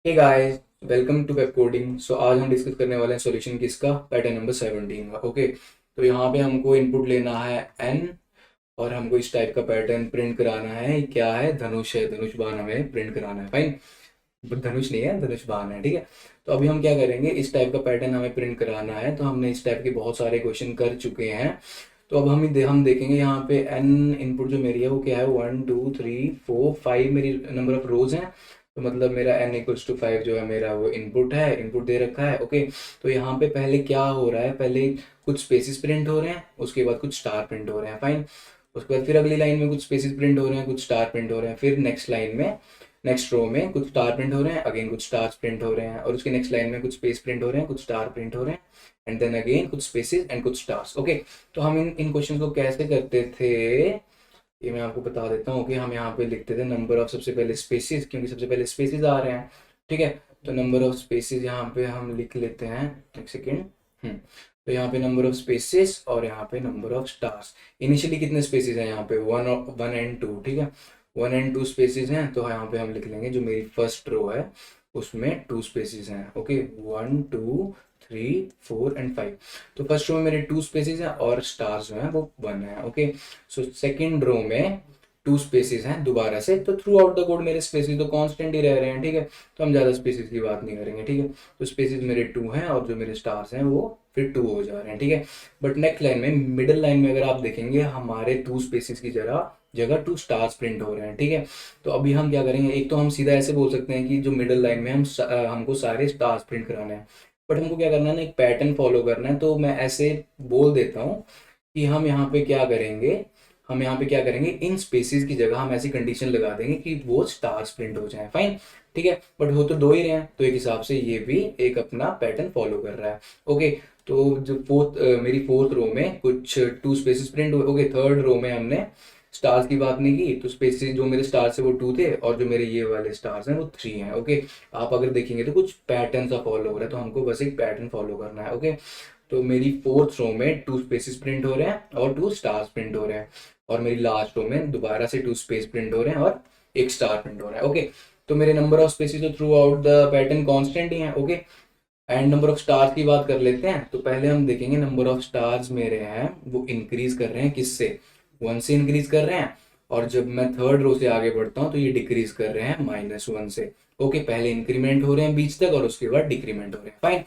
Hey guys, welcome to Pepcoding. So आज हम discuss करने वाले हैं सॉल्यूशन किसका, पैटर्न नंबर 17 का। ओके, तो यहाँ पे हमको इनपुट लेना है n और हमको इस टाइप का पैटर्न प्रिंट कराना है। क्या है? धनुष है, धनुष बाण हमें प्रिंट कराना है। फाइन, धनुष नहीं है, धनुष बाण है। ठीक है, तो अभी हम क्या करेंगे, इस टाइप का पैटर्न हमें प्रिंट कराना है। तो हमने इस टाइप के बहुत सारे क्वेश्चन कर चुके हैं। तो अब हम देखेंगे यहाँ पे n इनपुट जो मेरी है वो क्या है, 1 2 3 4 5 मेरी नंबर ऑफ रोज हैं। तो मतलब मेरा n=5 जो है मेरा वो इनपुट है, इनपुट दे रखा है। ओके, तो यहाँ पे पहले क्या हो रहा है, पहले कुछ स्पेसिस प्रिंट हो रहे हैं, उसके बाद कुछ स्टार प्रिंट हो रहे हैं। फाइन, उसके बाद फिर अगली लाइन में कुछ स्पेसिस प्रिंट हो रहे हैं, कुछ स्टार प्रिंट हो रहे हैं। फिर नेक्स्ट लाइन में, नेक्स्ट रो में कुछ स्टार प्रिंट हो रहे हैं, अगेन कुछ स्टार्स प्रिंट हो रहे हैं, और उसके नेक्स्ट लाइन में कुछ स्पेस प्रिंट हो रहे हैं, कुछ स्टार प्रिंट हो रहे हैं, एंड देन अगेन कुछ स्पेसिस एंड कुछ स्टार्स। ओके, तो हम इन क्वेश्चन को कैसे करते थे ये मैं आपको बता देता हूँ कि हम यहाँ पे लिखते थे नंबर ऑफ, सबसे पहले स्पेसिस, क्योंकि सबसे पहले स्पेसिस आ रहे हैं। ठीक है, तो नंबर ऑफ स्पेसिस यहाँ पे हम लिख लेते हैं। एक सेकेंड। तो यहाँ पे नंबर ऑफ स्पेसिस और यहाँ पे नंबर ऑफ स्टार्स। इनिशियली कितने स्पेसिस हैं यहाँ पे, वन एंड टू। ठीक है, 1 and 2 स्पेसिस हैं। तो यहाँ पे हम लिख लेंगे जो मेरी फर्स्ट रो है उसमें 2 स्पेसिस हैं। Okay, 1 2 3 4 and 5। तो फर्स्ट रो में मेरे 2 स्पेसिस हैं और स्टार्स जो हैं वो 1 है। ओके, सो सेकेंड रो में 2 स्पेसिस हैं दोबारा से। तो थ्रू आउट द कोड मेरे स्पेसिस तो कांस्टेंट ही रह रहे हैं। ठीक है, तो हम ज़्यादा स्पेसिस की बात नहीं करेंगे। ठीक है, तो स्पेसिस मेरे 2 हैं और जो मेरे स्टार्स हैं वो फिर 2 हो जा रहे हैं। ठीक है, बट नेक्स्ट लाइन में, मिडिल लाइन में अगर आप देखेंगे, हमारे 2 स्पेसिस की जगह जगह 2 स्टार्स प्रिंट हो रहे हैं। ठीक है, तो अभी हम क्या करेंगे, एक तो हम सीधा ऐसे बोल सकते हैं कि जो मिडिल लाइन में हमको सारे स्टार्स प्रिंट कराने हैं, बट हमको क्या करना है ना, एक पैटर्न फॉलो करना है। तो मैं ऐसे बोल देता हूँ कि हम यहाँ पे क्या करेंगे, इन स्पेसिस की जगह हम ऐसी कंडीशन लगा देंगे कि वो स्टार्स प्रिंट हो जाएं। फाइन, ठीक है, बट हो तो 2 ही रहे हैं, तो एक हिसाब से ये भी एक अपना पैटर्न फॉलो कर रहा है। ओके, तो जो मेरी फोर्थ रो में कुछ 2 स्पेसिस प्रिंट हुए। ओके, थर्ड रो में हमने स्टार्स की बात नहीं की, तो स्पेसिस जो मेरे स्टार्स है वो 2 थे और जो मेरे ये वाले स्टार्स हैं वो 3 हैं। ओके, आप अगर देखेंगे तो कुछ पैटर्न सा फॉलो हो रहा है, तो हमको बस एक पैटर्न फॉलो करना है। ओके, तो मेरी फोर्थ रो में 2 स्पेसिस प्रिंट हो रहे हैं और 2 स्टार्स प्रिंट हो रहे हैं, और मेरी लास्ट रो में दोबारा से 2 स्पेस प्रिंट हो रहे हैं और एक स्टार प्रिंट हो रहा है। ओके, तो मेरे नंबर ऑफ स्पेसिस तो throughout the pattern constant ही हैं। Okay, and number of stars की बात कर लेते हैं। तो पहले हम देखेंगे नंबर ऑफ स्टार्स मेरे हैं वो इंक्रीज कर रहे हैं किससे, 1 से इंक्रीज कर रहे हैं, और जब मैं थर्ड रो से आगे बढ़ता हूँ तो ये डिक्रीज कर रहे हैं -1 से। ओके, पहले इंक्रीमेंट हो रहे हैं बीच तक और उसके बाद डिक्रीमेंट हो रहे हैं। फाइन,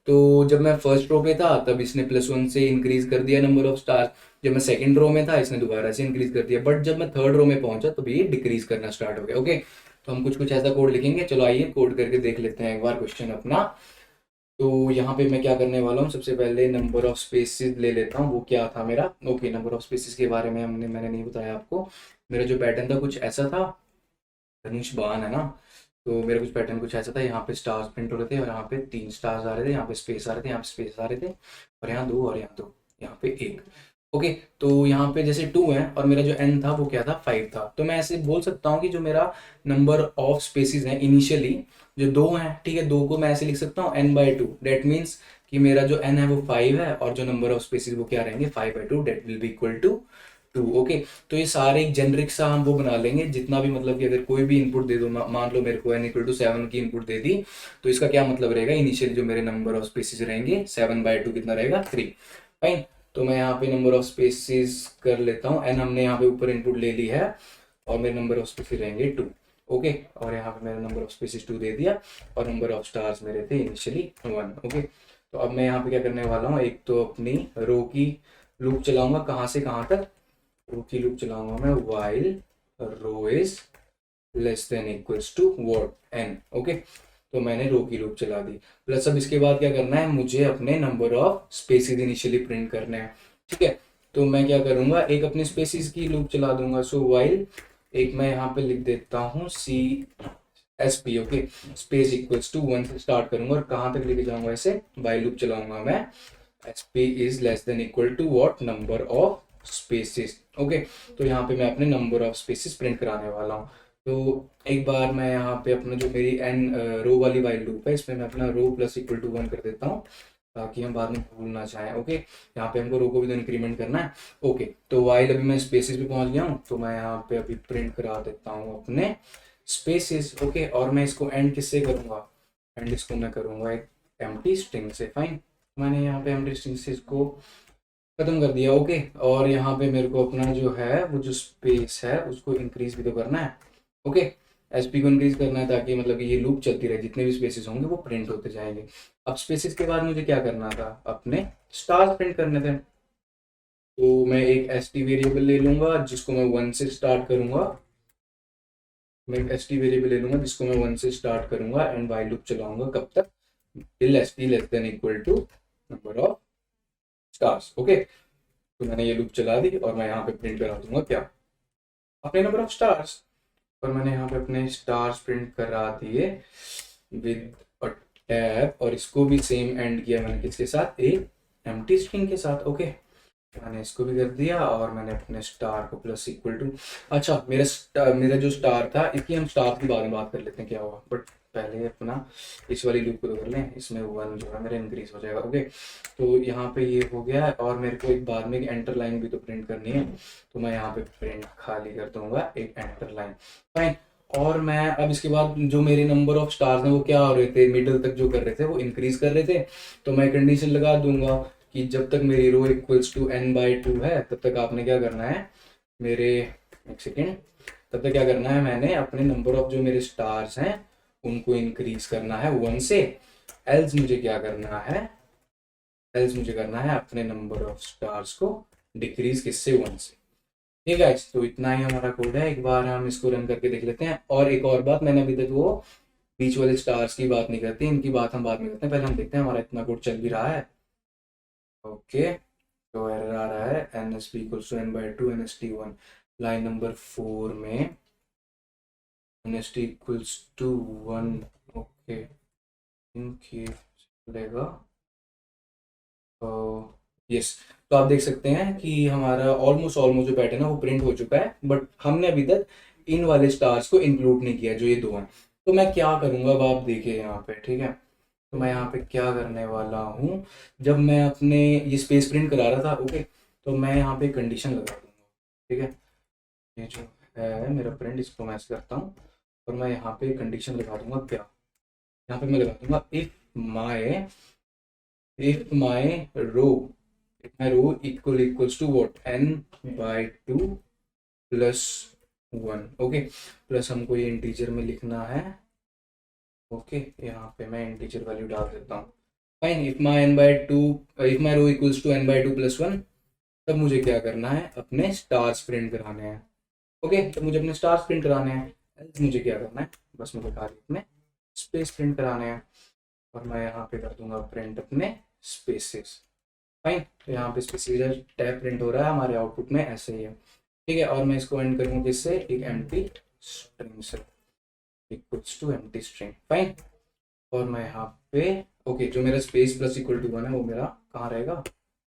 तो जब मैं फर्स्ट रो पे था तब इसने +1 से इंक्रीज कर दिया नंबर ऑफ स्टार्स। जब मैं सेकंड रो में था इसने दोबारा से इंक्रीज कर दिया, बट जब मैं थर्ड रो में पहुंचा तो ये डिक्रीज करना स्टार्ट हो गया। ओके, तो हम कुछ कुछ ऐसा कोड लिखेंगे। चलो आइए कोड करके देख लेते हैं एक बार क्वेश्चन अपना। तो यहाँ पे मैं क्या करने वाला हूँ, सबसे पहले नंबर ऑफ स्पेसिस ले लेता हूँ। वो क्या था मेरा, ओके, नंबर ऑफ स्पेसिस के बारे में मैंने नहीं बताया आपको। मेरा जो पैटर्न था कुछ ऐसा था, धनुष बाण है ना, तो मेरा कुछ पैटर्न कुछ ऐसा था। यहाँ पे स्टार्स प्रिंट हो रहे थे और यहाँ पे 3 स्टार्स आ रहे थे, यहाँ पे स्पेस आ रहे थे, यहाँ पे स्पेस आ रहे थे, और यहाँ 2 और यहाँ 2, यहाँ पे 1। ओके, तो यहाँ पे जैसे 2 है और मेरा जो n था वो क्या था, 5 था। तो मैं ऐसे बोल सकता हूँ कि जो मेरा नंबर ऑफ स्पेसिस है इनिशियली जो 2 हैं, ठीक है, 2 को मैं ऐसे लिख सकता हूँ n/2। डेट मीन्स कि मेरा जो n है वो 5 है और जो नंबर ऑफ स्पेसिस वो क्या रहेंगे, 5/2। That will be equal to 2। Okay, तो ये सारे एक जेनरिक सा हम वो बना लेंगे, जितना भी मतलब कि अगर कोई भी इनपुट दे दो, मान लो मेरे को n=7 की इनपुट दे दी, तो इसका क्या मतलब रहेगा, इनिशियली जो मेरे नंबर ऑफ स्पेसिस रहेंगे 7/2 कितना रहेगा, 3। फाइन, तो मैं यहाँ पे नंबर ऑफ स्पेसिस कर लेता हूँ। n हमने यहाँ पे ऊपर इनपुट ले ली है और मेरे नंबर ऑफ स्पेसिस रहेंगे 2। ओके, और यहाँ पे मेरा नंबर ऑफ स्पेसिस 2 दे दिया और नंबर ऑफ स्टार्स मेरे थे इनिशियली 1। ओके, तो अब मैं यहाँ पे क्या करने वाला हूँ, एक तो अपनी रो की लूप चलाऊंगा, कहाँ से कहाँ तक, रो की लूप चलाऊंगा मैं, while row is less than equals to what, n। Okay, तो मैंने रो की लूप चला दी। प्लस अब इसके बाद क्या करना है, मुझे अपने number of spaces initially print करने हैं। ठीक है, तो मैं क्या करूंगा, एक अपनी स्पेसिस की लूप चला दूंगा। सो while, एक मैं यहाँ पे लिख देता हूँ CSP। Okay, space equals to 1 से स्टार्ट करूंगा और कहाँ तक लेके जाऊंगा, ऐसे while लूप चलाऊंगा मैं, SP is less than equal to what, number of spaces. Okay, तो यहाँ पे मैं अपने नंबर ऑफ स्पेसिस प्रिंट कराने वाला हूँ। तो एक बार मैं यहाँ पे अपना जो मेरी n रो वाली वाइल लूप है, इसमें मैं अपना रो प्लस इक्वल टू 1 कर देता हूँ ताकि हम बाद में भूल ना चाहें। ओके, यहाँ पे हमको रो को भी तो इंक्रीमेंट करना है। ओके, तो वाइल अभी मैं स्पेसिस पे पहुंच गया हूँ, तो मैं यहाँ पे अभी प्रिंट करा देता हूँ अपने स्पेसेस, ओके। और मैं इसको एंड किससे करूँगा, एंड इसको मैं करूँगा एक एम्प्टी स्ट्रिंग से। फाइन, मैंने यहाँ पे एम्प्टी स्ट्रिंग से इसको खत्म कर दिया, ओके। और यहाँ पे मेरे को अपना जो है वो जो स्पेस है उसको इंक्रीज भी तो करना है, ओके। एसपी को इंक्रीज करना है ताकि मतलब कि ये लूप चलती रहे, जितने भी स्पेसेस होंगे वो प्रिंट होते जाएंगे। अब स्पेसेस के बाद मुझे क्या करना था, अपने स्टार्स प्रिंट करने थे। तो मैं एक एस टी वेरिएबल ले लूंगा जिसको मैं 1 से स्टार्ट करूंगा। मैं एक एस टी वेरिएबल ले लूंगा जिसको मैं 1 से स्टार्ट करूंगा एंड वाइल लूप चलाऊंगा कब तक, till S T less than equal to number of stars, okay. तो मैंने ये लूप चला दी और मैं यहाँ पे प्रिंट करा दूंगा क्या, अपने नंबर ऑफ स्टार्स। और मैंने यहाँ पे अपने स्टार्स प्रिंट करा दिए विद अ टैब, और इसको भी सेम एंड किया मैंने किसके साथ, एक एम्प्टी स्ट्रिंग के साथ, ओके। मैंने इसको भी कर दिया और मैंने अपने स्टार को प्लस इक्वल टू, अच्छा मेरा जो स्टार था, इसकी हम स्टार की बाद में बात कर लेते हैं क्या हुआ, बट पहले अपना इस वाली लूप को तो कर लें। इसमें 1 जो है मेरा इंक्रीज हो जाएगा, ओके। तो यहाँ पे ये हो गया है और मेरे को एक बाद में एक एंटर लाइन भी तो प्रिंट करनी है, तो मैं यहाँ पे प्रिंट खाली कर दूंगा एक एंटर लाइन, फाइन। और मैं अब इसके बाद जो मेरे नंबर ऑफ स्टार्स हैं वो क्या हो रहे थे, मिडिल तक जो कर रहे थे वो इंक्रीज कर रहे थे। तो मैं कंडीशन लगा दूंगा कि जब तक मेरी रो इक्वल्स टू n/2 है तब तक आपने क्या करना है, मेरे एक सेकेंड, तब तक क्या करना है, मैंने अपने नंबर ऑफ जो मेरे स्टार्स हैं उनको इंक्रीज करना है 1 से। एल्स मुझे क्या करना है, एल्स मुझे करना है अपने नंबर ऑफ स्टार्स को डिक्रीज किससे, 1 से। ठीक है, तो इतना ही हमारा कोड है। एक बार हम इसको रन करके देख लेते हैं। और एक और बात, मैंने अभी तक वो बीच वाले स्टार्स की बात नहीं करती, इनकी बात हम बाद में करते हैं। पहले हम देखते हैं हमारा इतना कोड चल भी रहा है, ओके। तो एरर आ रहा है N S P equals to n/2 NST1, line number 4 में NST इक्वल्स टू 1, ओके। इनकी चलेगा, यस। तो आप देख सकते हैं कि हमारा ऑलमोस्ट ऑलमोस्ट जो पैटर्न है वो प्रिंट हो चुका है, बट हमने अभी तक इन वाले स्टार्स को इंक्लूड नहीं किया जो ये 2 हैं। तो मैं क्या करूंगा अब आप देखिए यहाँ पे, ठीक है। तो मैं यहाँ पे क्या करने वाला हूँ, जब मैं अपने ये स्पेस प्रिंट करा रहा था, ओके, तो मैं यहाँ पे कंडीशन लगा दूंगा, ठीक है। ये जो है मेरा प्रिंट, इसको मैं ऐसे करता हूँ और मैं यहाँ पे कंडीशन लगा दूंगा क्या, यहाँ पे मैं लगा दूंगा if my row equals to what, n/2 plus 1, okay. Plus हमको ये इंटीजर में लिखना है, ओके। यहाँ पे मैं इंटीजर वैल्यू डाल देता हूँ, fine. If my row equals to n/2 plus 1, तब मुझे क्या करना है, अपने स्टार्स प्रिंट कराने हैं, ओके। तो मुझे अपने स्टार्स प्रिंट कराने हैं, else मुझे क्या करना है, बस मुझे खाली अपने स्पेस प्रिंट कराने हैं। और मैं यहाँ पे कर दूंगा प्रिंट अपने स्पेसेस, फाइन। तो यहाँ पे स्पेसिस टैब प्रिंट हो रहा है हमारे आउटपुट में, ऐसे ही है, ठीक है। और मैं इसको एंड करूँगा किससे, एक एम्प्टी स्ट्रिंग से, equals to empty string, fine. और मैं यहाँ पे, ओके, जो मेरा स्पेस प्लस इक्वल टू 1 है वो मेरा कहाँ रहेगा,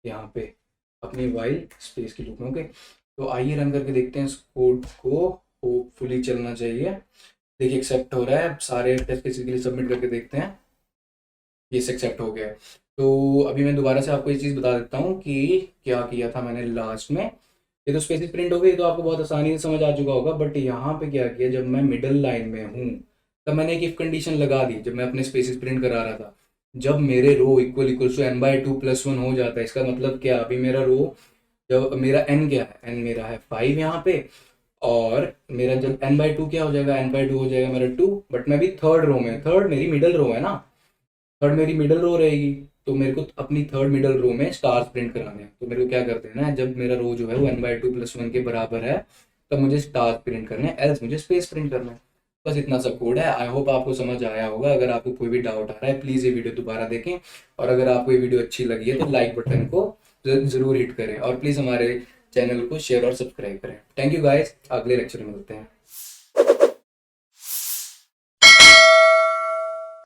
यहाँ पे अपनी वाइल स्पेस की लूप में, ओके। तो आइए रन करके देखते हैं इस कोड को, होपफुली चलना चाहिए। देखिए एक्सेप्ट हो रहा है, सारे टेस्ट केसेस के लिए सबमिट करके देखते हैं, ये एक्सेप्ट हो गया है। तो अभी मैं दोबारा से आपको ये चीज़ बता देता हूँ कि क्या किया था मैंने लास्ट में। ये तो स्पेसिस प्रिंट हो गई, तो आपको बहुत आसानी से समझ आ चुका होगा, बट यहाँ पे क्या किया, जब मैं मिडल लाइन में हूँ तब मैंने एक इफ कंडीशन लगा दी, जब मैं अपने स्पेसिस प्रिंट करा रहा था। जब मेरे रो इक्वल्स टू n/2 प्लस 1 हो जाता है, इसका मतलब क्या, अभी मेरा रो, जब मेरा n क्या है, n मेरा है 5 यहाँ पे, और मेरा जब n/2 क्या हो जाएगा, n/2 हो जाएगा मेरा 2, बट मैं भी थर्ड रो में, थर्ड मेरी मिडल रो है ना, थर्ड मेरी मिडल रो रहेगी। तो मेरे को अपनी थर्ड मिडल रो में स्टार्स प्रिंट कराने हैं। तो मेरे को क्या करते हैं ना, जब मेरा रो जो है वो n/2 प्लस 1 के बराबर है तब मुझे स्टार्स प्रिंट करने हैं, एल्स मुझे स्पेस प्रिंट करना है। बस इतना सब कोड है। आई होप आपको समझ आया होगा। अगर आपको कोई भी डाउट आ रहा है प्लीज़ ये वीडियो दोबारा देखें, और अगर आपको ये वीडियो अच्छी लगी है तो लाइक बटन को ज़रूर हिट करें, और प्लीज़ हमारे चैनल को शेयर और सब्सक्राइब करें। थैंक यू गाइस, अगले लेक्चर में मिलते हैं।